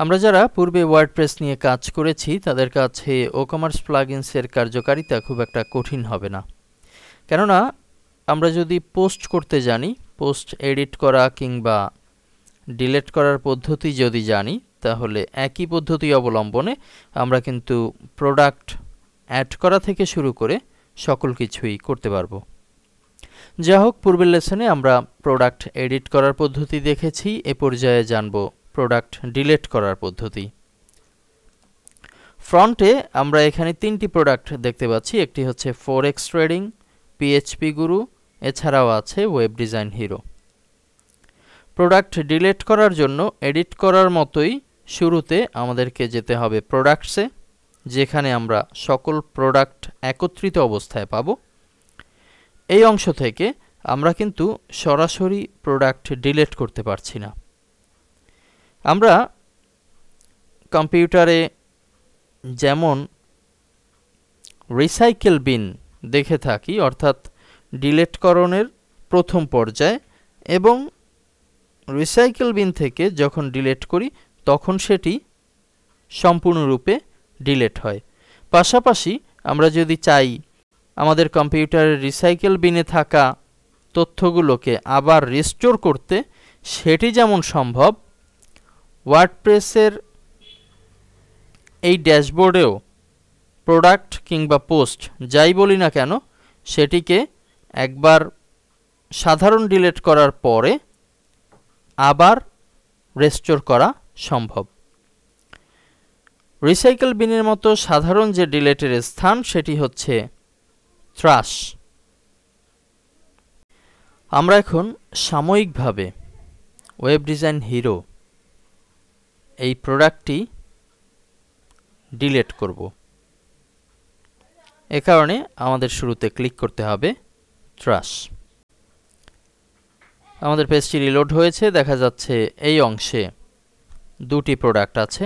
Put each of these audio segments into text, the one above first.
আমরা যারা পূর্বে ওয়ার্ডপ্রেস নিয়ে কাজ করেছি তাদের কাছে ওকমার্স প্লাগইনসের কার্যকারিতা খুব একটা কঠিন হবে না, কেননা আমরা যদি পোস্ট করতে জানি, পোস্ট এডিট করা কিংবা ডিলিট করার পদ্ধতি যদি জানি, তাহলে একই পদ্ধতি অবলম্বনে আমরা কিন্তু প্রোডাক্ট অ্যাড করা থেকে শুরু করে সকল কিছুই করতে পারবো। যা হোক, পূর্বের লেসনে আমরা প্রোডাক্ট এডিট করার পদ্ধতি দেখেছি, এ পর্যায়ে জানব প্রোডাক্ট ডিলিট করার পদ্ধতি। ফ্রন্টে আমরা এখানে তিনটি প্রোডাক্ট দেখতে পাচ্ছি, একটি হচ্ছে ফরেক্স ট্রেডিং, পিএইচপি গুরু, এছাড়াও আছে web design hero. Product delete করার জন্য এডিট করার মতোই শুরুতে আমাদেরকে যেতে হবে প্রোডাক্টসে, যেখানে আমরা সকল প্রোডাক্ট একত্রিত অবস্থায় পাব। এই অংশ থেকে আমরা কিন্তু সরাসরি প্রোডাক্ট ডিলিট করতে পারছি না। আমরা কম্পিউটারে যেমন রিসাইকেল বিন দেখে থাকি, অর্থাৎ ডিলিটকরণের প্রথম পর্যায়ে, এবং রিসাইকেল বিন থেকে যখন ডিলিট করি তখন সেটি সম্পূর্ণরূপে ডিলিট হয়। পাশাপাশি আমরা যদি চাই আমাদের কম্পিউটারের রিসাইকেল বিনে থাকা তথ্যগুলোকে আবার রিস্টোর করতে, সেটি যেমন সম্ভব, ওয়ার্ডপ্রেসের এই ড্যাশবোর্ডেও প্রোডাক্ট কিংবা পোস্ট যাই বলি না কেন, সেটিকে একবার সাধারণ ডিলিট করার পরে আবার রেস্টোর করা সম্ভব। রিসাইকেল বিনের মতো সাধারণ যে ডিলিটের স্থান সেটি হচ্ছে ট্রাশ। আমরা এখন সাময়িকভাবে ওয়েব ডিজাইন হিরো এই প্রোডাক্টটি ডিলিট করব। এ কারণে আমাদের শুরুতে ক্লিক করতে হবে ট্রাশ। আমাদের পেজটি রিলোড হয়েছে, দেখা যাচ্ছে এই অংশে দুটি প্রোডাক্ট আছে।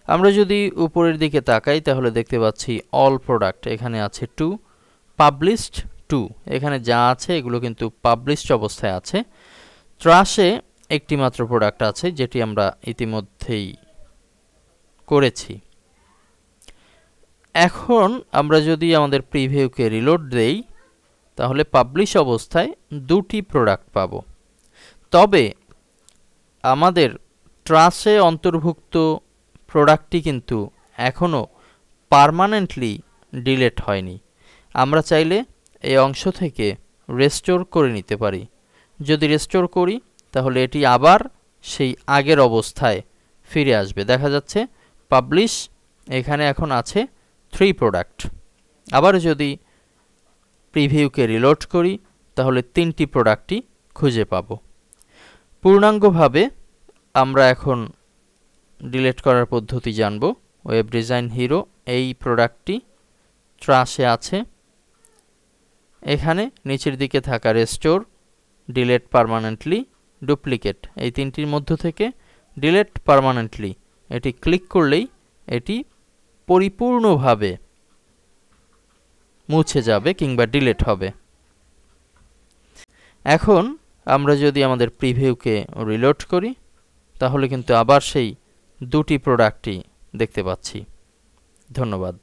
আমরা যদি উপরের দিকে তাকাই তাহলে দেখতে পাচ্ছি অল প্রোডাক্ট, এখানে আছে 2, পাবলিশড 2, এখানে যা আছে এগুলো কিন্তু পাবলিশড অবস্থায় আছে। ট্রাশে একটি মাত্র প্রোডাক্ট আছে, যেটি আমরা ইতিমধ্যেই করেছি। এখন আমরা যদি আমাদের প্রিভিউকে রিলোড দেই তাহলে পাবলিশ অবস্থায় দুটি প্রোডাক্ট পাব। তবে আমাদের ট্রাশে অন্তর্ভুক্ত প্রোডাক্টটি কিন্তু এখনও পার্মানেন্টলি ডিলিট হয়নি। আমরা চাইলে এই অংশ থেকে রেস্টোর করে নিতে পারি। যদি রেস্টোর করি তাহলে এটি আবার সেই আগের অবস্থায় ফিরে আসবে। দেখা যাচ্ছে পাবলিশ, এখানে এখন আছে 3 প্রোডাক্ট। আবার যদি প্রিভিউকে রিলোড করি তাহলে 3টি প্রোডাক্টই খুঁজে পাব। পূর্ণাঙ্গভাবে আমরা এখন ডিলিট করার পদ্ধতি জানব। ওয়েব ডিজাইন হিরো এই প্রোডাক্টটি ট্রাশে আছে। এখানে নিচের দিকে থাকা রেস্টোর, ডিলিট পার্মানেন্টলি, ডুপ্লিকেট, এই তিনটির মধ্য থেকে ডিলিট পার্মানেন্টলি এটি ক্লিক করলেই এটি পরিপূর্ণভাবে মুছে যাবে কিংবা ডিলিট হবে। এখন আমরা যদি আমাদের প্রিভিউকে রিলোড করি তাহলে কিন্তু আবার সেই দুটি প্রোডাক্টই দেখতে পাচ্ছি। ধন্যবাদ।